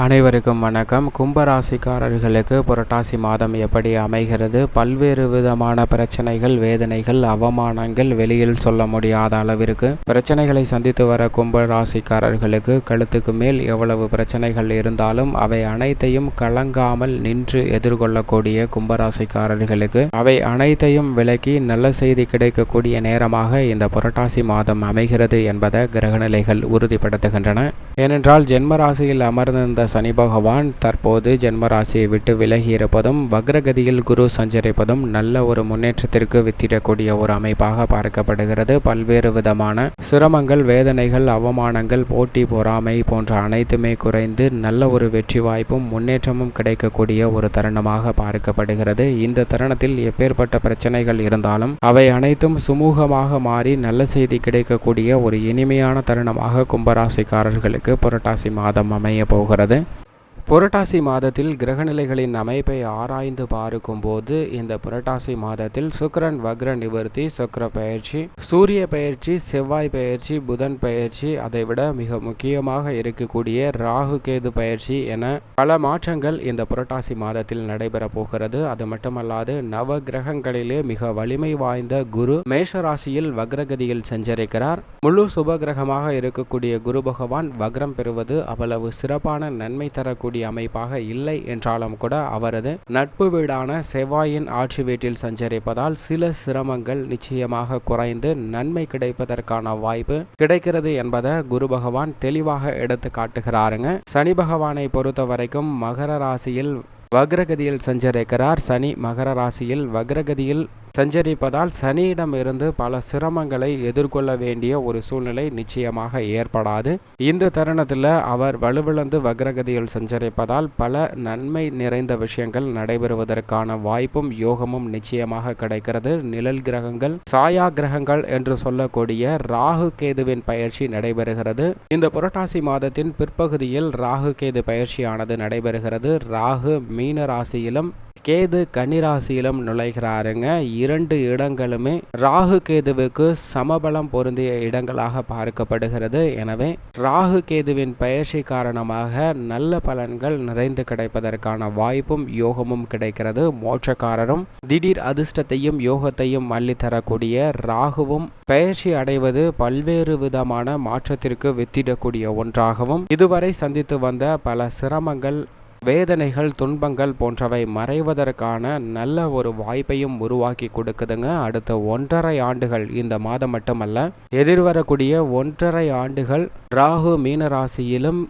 அனைவருக்கும் வணக்கம். கும்பராசிக்காரர்களுக்கு புரட்டாசி மாதம் எப்படி அமைகிறது? பல்வேறு விதமான பிரச்சனைகள், வேதனைகள், அவமானங்கள், வெளியில் சொல்ல முடியாத அளவிற்கு பிரச்சனைகளை சந்தித்து வர கும்பராசிக்காரர்களுக்கு கழுத்துக்கு மேல் எவ்வளவு பிரச்சனைகள் இருந்தாலும் அவை அனைத்தையும் கலங்காமல் நின்று எதிர்கொள்ளக்கூடிய கும்பராசிக்காரர்களுக்கு அவை அனைத்தையும் விலக்கி நல்ல செய்தி கிடைக்கக்கூடிய நேரமாக இந்த புரட்டாசி மாதம் அமைகிறது என்பதை கிரகநிலைகள் உறுதிப்படுத்துகின்றன. ஏனென்றால் ஜென்மராசியில் அமர்ந்திருந்த சனி பகவான் தற்போது ஜென்மராசியை விட்டு விலகி இருப்பதும் வக்ரகதியில் குரு சஞ்சரிப்பதும் நல்ல ஒரு முன்னேற்றத்திற்கு வித்திடக்கூடிய ஒரு அமைப்பாக பார்க்கப்படுகிறது. பல்வேறு விதமான சிரமங்கள், வேதனைகள், அவமானங்கள், போட்டி, பொறாமை போன்ற அனைத்துமே குறைந்து நல்ல ஒரு வெற்றி வாய்ப்பும் முன்னேற்றமும் கிடைக்கக்கூடிய ஒரு தருணமாக பார்க்கப்படுகிறது. இந்த தருணத்தில் எப்பேற்பட்ட பிரச்சனைகள் இருந்தாலும் அவை அனைத்தும் சுமூகமாக மாறி நல்ல செய்தி கிடைக்கக்கூடிய ஒரு இனிமையான தருணமாக கும்பராசிக்காரர்களுக்கு புரட்டாசி மாதம் அமைய போகிறது. புரட்டாசி மாதத்தில் கிரகநிலைகளின் அமைப்பை ஆராய்ந்து பார்க்கும்போது இந்த புரட்டாசி மாதத்தில் சுக்கிரன் வக்ர நிவர்த்தி, சுக்கிர பயிற்சி, சூரிய பயிற்சி, செவ்வாய் பயிற்சி, புதன் பயிற்சி, அதைவிட மிக முக்கியமாக இருக்கக்கூடிய ராகு கேது பயிற்சி என பல மாற்றங்கள் இந்த புரட்டாசி மாதத்தில் நடைபெற போகிறது. அது மட்டுமல்லாது நவ கிரகங்களிலே மிக வலிமை வாய்ந்த குரு மேஷ ராசியில் வக்ரகதியில் சஞ்சரிக்கிறார். முழு சுப கிரகமாக இருக்கக்கூடிய குரு பகவான் வக்ரம் பெறுவது அவ்வளவு சிறப்பான நன்மை தரக்கூடிய அமைப்பாக இல்லை என்றாலும் கூட அவரது நட்பு வீடான செவ்வாயின் ஆட்சி வீட்டில் சஞ்சரிப்பதால் சில சிரமங்கள் நிச்சயமாக குறைந்து நன்மை கிடைப்பதற்கான வாய்ப்பு கிடைக்கிறது என்பதை குரு பகவான் தெளிவாக எடுத்து காட்டுகிறாருங்க. சனி பகவானை பொறுத்த வரைக்கும் மகர ராசியில் வக்ரகதியில் சஞ்சரிக்கிறார். சனி மகர ராசியில் வக்ரகதியில் சஞ்சரிப்பதால் சனியிடம் இருந்து பல சிரமங்களை எதிர்கொள்ள வேண்டிய ஒரு சூழ்நிலை நிச்சயமாக ஏற்படாது. இந்த தருணத்தில் அவர் வலுவிழந்து வக்ரகதியில் சஞ்சரிப்பதால் பல நன்மை நிறைந்த விஷயங்கள் நடைபெறுவதற்கான வாய்ப்பும் யோகமும் நிச்சயமாக கிடைக்கிறது. நிழல் கிரகங்கள், சாயா கிரகங்கள் என்று சொல்லக்கூடிய ராகு கேதுவின் பயிற்சி நடைபெறுகிறது. இந்த புரட்டாசி மாதத்தின் பிற்பகுதியில் ராகு கேது பயிற்சியானது நடைபெறுகிறது. ராகு மீன ராசியிலும் கேது கன்னிராசியிலும் நுழைகிறாருங்க. இரண்டு இடங்களுமே ராகு கேதுவுக்கு சமபலம் பொருந்திய இடங்களாக பார்க்கப்படுகிறது. எனவே ராகு கேதுவின் பயிற்சி காரணமாக நல்ல பலன்கள் நிறைந்து கிடைப்பதற்கான வாய்ப்பும் யோகமும் கிடைக்கிறது. மோட்சக்காரரும் திடீர் அதிர்ஷ்டத்தையும் யோகத்தையும் அள்ளித்தரக்கூடிய ராகுவும் பயிற்சி அடைவது பல்வேறு விதமான மாற்றத்திற்கு வித்திடக்கூடிய ஒன்றாகவும் இதுவரை சந்தித்து வந்த பல சிரமங்கள், வேதனைகள், துன்பங்கள் போன்றவை மறைவதற்கான நல்ல ஒரு வாய்ப்பையும் உருவாக்கி கொடுக்குதுங்க. அடுத்த 1.5 ஆண்டுகள், இந்த மாதம் மட்டுமல்ல, எதிர்வரக்கூடிய 1.5 ஆண்டுகள் ராகு மீன ராசியிலும்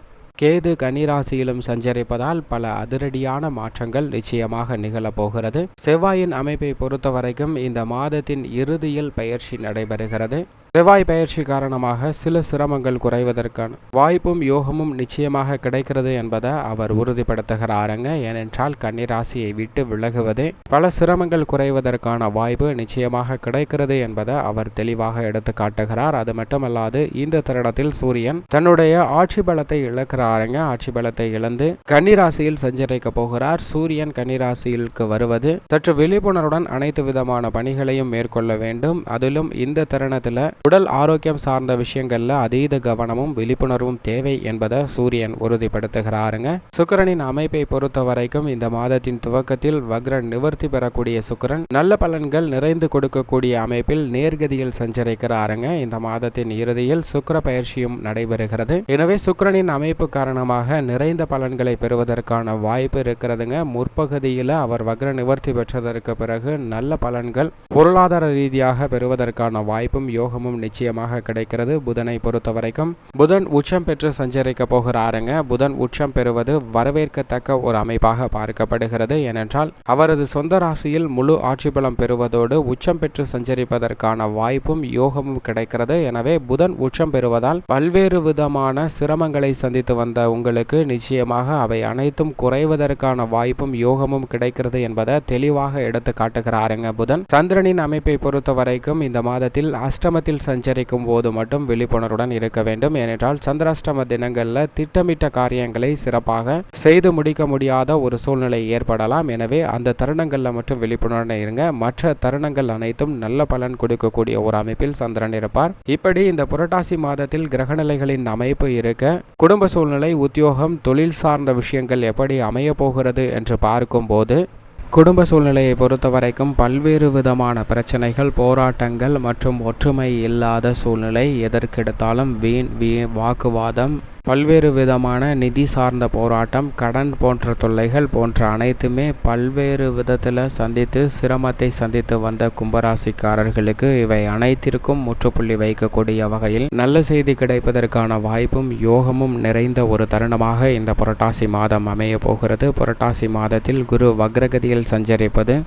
கேது கன்னிராசியிலும் சஞ்சரிப்பதால் பல அதிரடியான மாற்றங்கள் நிச்சயமாக நிகழப்போகிறது. செவ்வாயின் அமைப்பை பொறுத்த வரைக்கும் இந்த மாதத்தின் இறுதியில் பயிற்சி நடைபெறுகிறது. செவ்வாய் பயிற்சி காரணமாக சில சிரமங்கள் குறைவதற்கான வாய்ப்பும் யோகமும் நிச்சயமாக கிடைக்கிறது என்பதை அவர் உறுதிப்படுத்துகிறாருங்க. ஏனென்றால் கன்னிராசியை விட்டு விலகுவதே பல சிரமங்கள் குறைவதற்கான வாய்ப்பு நிச்சயமாக கிடைக்கிறது என்பதை அவர் தெளிவாக எடுத்து காட்டுகிறார். அது மட்டுமல்லாது இந்த தருணத்தில் சூரியன் தன்னுடைய ஆட்சி பலத்தை இழக்கிறாருங்க. ஆட்சி பலத்தை இழந்து கன்னிராசியில் சஞ்சரிக்க போகிறார். சூரியன் கன்னிராசியிற்கு வருவது சற்று விழிப்புணர்வுடன் அனைத்து விதமான பணிகளையும் மேற்கொள்ள வேண்டும். அதிலும் இந்த தருணத்தில் உடல் ஆரோக்கியம் சார்ந்த விஷயங்கள்ல அதீத கவனமும் விழிப்புணர்வும் தேவை என்பதை சூரியன் உறுதிப்படுத்துகிறாருங்க. சுக்கிரனின் அமைப்பை பொறுத்த வரைக்கும் இந்த மாதத்தின் துவக்கத்தில் வக்ர நிவர்த்தி பெறக்கூடிய சுக்கிரன் நல்ல பலன்கள் நிறைந்து கொடுக்கக்கூடிய அமைப்பில் நேர்கதியில் சஞ்சரிக்கிறாருங்க. இந்த மாதத்தின் இறுதியில் சுக்கிர பயிற்சியும் நடைபெறுகிறது. எனவே சுக்கிரனின் அமைப்பு காரணமாக நிறைந்த பலன்களை பெறுவதற்கான வாய்ப்பு இருக்கிறதுங்க. முற்பகுதியில் அவர் வக்ர நிவர்த்தி பெற்றதற்கு பிறகு நல்ல பலன்கள் பொருளாதார ரீதியாக பெறுவதற்கான வாய்ப்பும் யோகமும் நிச்சயமாக கிடைக்கிறது. புதனை பொறுத்த வரைக்கும் புதன் உச்சம் பெற்று சஞ்சரிக்க போகிறாருங்க. புதன் உச்சம் பெறுவது வரவேற்கத்தக்க ஒரு அமைப்பாக பார்க்கப்படுகிறது. ஏனென்றால் அவரது சொந்த ராசியில் முழு ஆட்சி பலம் பெறுவதோடு உச்சம் பெற்று சஞ்சரிப்பதற்கான வாய்ப்பும் யோகமும் கிடைக்கிறது. எனவே புதன் உச்சம் பெறுவதால் பல்வேறு விதமான சிரமங்களை சந்தித்து வந்த உங்களுக்கு நிச்சயமாக அவை அனைத்தும் குறைவதற்கான வாய்ப்பும் யோகமும் கிடைக்கிறது என்பதை தெளிவாக எடுத்து காட்டுகிறாருங்க புதன். சந்திரனின் அமைப்பை பொறுத்த வரைக்கும் இந்த மாதத்தில் அஷ்டமத்தில் வக்ரகதியில் சஞ்சரிக்கும் போது மட்டும் விழிப்புணர்வுடன் இருக்க வேண்டும். ஏனென்றால் சந்திராஷ்டம தினங்களில் திட்டமிட்ட காரியங்களை சிறப்பாக செய்து முடிக்க முடியாத ஒரு சூழ்நிலை ஏற்படலாம். எனவே அந்த தருணங்களில் மட்டும் விழிப்புணர்வுடன் இருங்க. மற்ற தருணங்கள் அனைத்தும் நல்ல பலன் கொடுக்கக்கூடிய ஒரு அமைப்பில் சந்திரன் இருப்பார். இப்படி இந்த புரட்டாசி மாதத்தில் கிரகநிலைகளின் அமைப்பு இருக்க குடும்ப சூழ்நிலை, உத்தியோகம், தொழில் சார்ந்த விஷயங்கள் எப்படி அமைய போகிறது என்று பார்க்கும்போது குடும்ப சூழ்நிலையை பொறுத்தவரைக்கும் பல்வேறு விதமான பிரச்சனைகள், போராட்டங்கள் மற்றும் ஒற்றுமை இல்லாத சூழ்நிலை, எதற்கெடுத்தாலும் வீண் வாக்குவாதம், பல்வேறு விதமான நிதி சார்ந்த போராட்டம், கடன் போன்ற தொல்லைகள் போன்ற அனைத்துமே பல்வேறு விதத்தில் சந்தித்து சிரமத்தை சந்தித்து வந்த கும்பராசிக்காரர்களுக்கு இவை அனைத்திற்கும் முற்றுப்புள்ளி வைக்கக்கூடிய வகையில் நல்ல செய்தி கிடைப்பதற்கான வாய்ப்பும் யோகமும் நிறைந்த ஒரு தருணமாக இந்த புரட்டாசி மாதம் அமைய போகிறது. புரட்டாசி மாதத்தில் குரு வக்ரகதியில் சஞ்சரிப்பது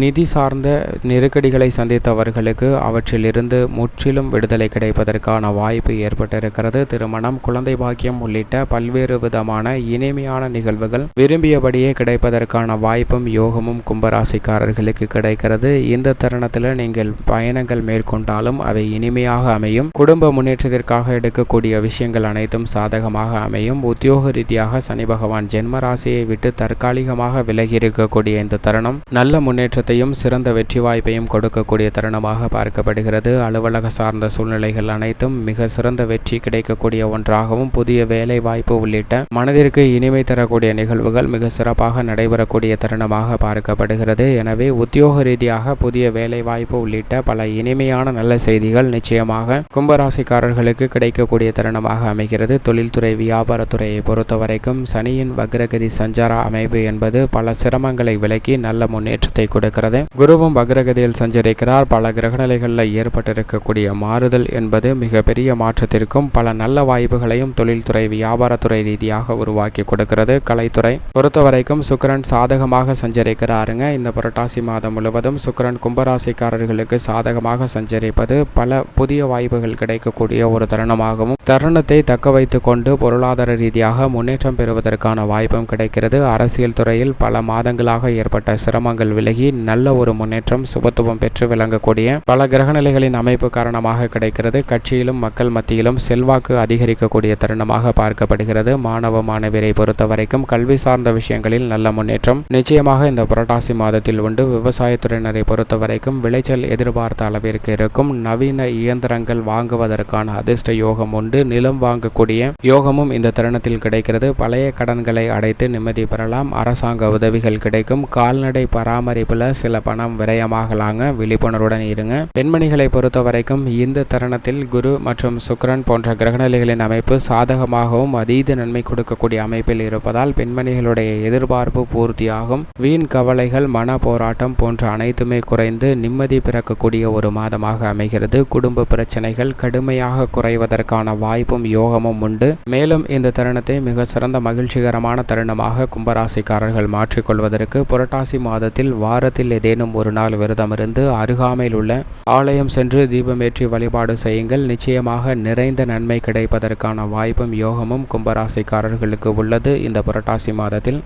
நிதி சார்ந்த நெருக்கடிகளை சந்தித்தவர்களுக்கு அவற்றிலிருந்து முற்றிலும் விடுதலை கிடைப்பதற்கான வாய்ப்பு ஏற்பட்டிருக்கிறது. திருமணம், குழந்தை பாக்கியம் உள்ளிட்ட பல்வேறு விதமான இனிமையான நிகழ்வுகள் விரும்பியபடியே கிடைப்பதற்கான வாய்ப்பும் யோகமும் கும்பராசிக்காரர்களுக்கு கிடைக்கிறது. இந்த தருணத்தில் நீங்கள் பயணங்கள் மேற்கொண்டாலும் அவை இனிமையாக அமையும். குடும்ப முன்னேற்றத்திற்காக எடுக்கக்கூடிய விஷயங்கள் அனைத்தும் சாதகமாக அமையும். உத்தியோக ரீதியாக சனி பகவான் ஜென்ம ராசியை விட்டு தற்காலிகமாக விலகி இருக்கக்கூடிய இந்த தருணம் நல்ல முன்னேற்றத்தையும் சிறந்த வெற்றி வாய்ப்பையும் கொடுக்கக்கூடிய தருணமாக பார்க்கப்படுகிறது. அலுவலக சார்ந்த சூழ்நிலைகள் அனைத்தும் மிக சிறந்த வெற்றி கிடைக்கக்கூடிய ஒன்றாகவும், புதிய வேலை வாய்ப்பு உள்ளிட்ட மனதிற்கு இனிமை தரக்கூடிய நிகழ்வுகள் மிக சிறப்பாக நடைபெறக்கூடிய தருணமாக பார்க்கப்படுகிறது. எனவே உத்தியோக ரீதியாக புதிய வேலை வாய்ப்பு உள்ளிட்ட பல இனிமையான நல்ல செய்திகள் நிச்சயமாக கும்பராசிக்காரர்களுக்கு கிடைக்கக்கூடிய தருணமாக அமைகிறது. தொழில்துறை, வியாபாரத்துறையை பொறுத்தவரைக்கும் சனியின் வக்ரகதி சஞ்சார அமைப்பு என்பது பல சிரமங்களை விலக்கி நல்ல முன்னேற்றத்தை கொடுக்கிறது. குருவும் வக்ரகதியில் சஞ்சரிக்கிறார். பல கிரகநிலைகளில் ஏற்பட்டிருக்கக்கூடிய மாறுதல் என்பது மிகப்பெரிய மாற்றத்திற்கும் பல நல்ல வாய்ப்புகளையும் தொழில்துறை, வியாபாரத்துறை ரீதியாக உருவாக்கி கொடுக்கிறது. கலைத்துறை பொறுத்தவரைக்கும் சுக்கிரன் சாதகமாக சஞ்சரிக்கிறாருங்க. இந்த புரட்டாசி மாதம் முழுவதும் சுக்கிரன் கும்பராசிக்காரர்களுக்கு சாதகமாக சஞ்சரிப்பது பல புதிய வாய்ப்புகள் கிடைக்கக்கூடிய ஒரு தருணமாகவும், தருணத்தை தக்க வைத்து கொண்டு பொருளாதார ரீதியாக முன்னேற்றம் பெறுவதற்கான வாய்ப்பும் கிடைக்கிறது. அரசியல் துறையில் பல மாதங்களாக ஏற்பட்ட சிரமங்கள் விலகி நல்ல ஒரு முன்னேற்றம், சுபத்துவம் பெற்று விளங்கக்கூடிய பல கிரகநிலைகளின் அமைப்பு காரணமாக கிடைக்கிறது. கட்சியிலும் மக்கள் மத்தியிலும் செல்வாக்கு அதிகரிக்கக்கூடிய தருணமாக பார்க்கப்படுகிறது. மாணவ மாணவியரை பொறுத்தவரைக்கும் கல்வி சார்ந்த விஷயங்களில் நல்ல முன்னேற்றம் நிச்சயமாக இந்த புரட்டாசி மாதத்தில் உண்டு. விவசாயத்துறையினரை பொறுத்தவரைக்கும் விளைச்சல் எதிர்பார்த்த அளவிற்கு இருக்கும். நவீன இயந்திரங்கள் வாங்குவதற்கான அதிர்ஷ்ட யோகம் உண்டு. நிலம் வாங்கக்கூடிய யோகமும் இந்த தருணத்தில் கிடைக்கிறது. பழைய கடன்களை அடைத்து நிம்மதி பெறலாம். அரசாங்க உதவிகள் கிடைக்கும். கால்நடை பராமரிப்புல சில பணம் விரயமாகலாங்க. விழிப்புணர்வுடன் இருங்க. பெண்மணிகளை பொறுத்தவரைக்கும் இந்த தருணத்தில் குரு மற்றும் சுக்கிரன் போன்ற கிரகநிலைகளின் அமைப்பு சாதகமாகவும் அதீத நன்மை கொடுக்கக்கூடிய அமைப்பில் இருப்பதால் பெண்மணிகளுடைய எதிர்பார்ப்பு பூர்த்தியாகும். வீண் கவலைகள், மன போராட்டம் போன்ற அனைத்துமே குறைந்து நிம்மதி பிறக்கக்கூடிய ஒரு மாதமாக அமைகிறது. குடும்ப பிரச்சனைகள் கடுமையாக குறைவதற்கான வாய்ப்பும் யோகமும் உண்டு. மேலும் இந்த தருணத்தை மிக சிறந்த மகிழ்ச்சிகரமான தருணமாக கும்பராசிக்காரர்கள் மாற்றிக்கொள்வதற்கு புரட்டாசி மாதத்தில் வாரத்தில் ஏதேனும் ஒரு நாள் விரதமிருந்து அருகாமையில் உள்ள ஆலயம் சென்று தீபமேற்றி வழிபாடு செய்யுங்கள். நிச்சயமாக நிறைந்த நன்மை கிடைப்பதற்கான வாய்ப்பும் யோகமும் கும்பராசிக்காரர்களுக்கு உள்ளது இந்த புரட்டாசி மாதத்தில்.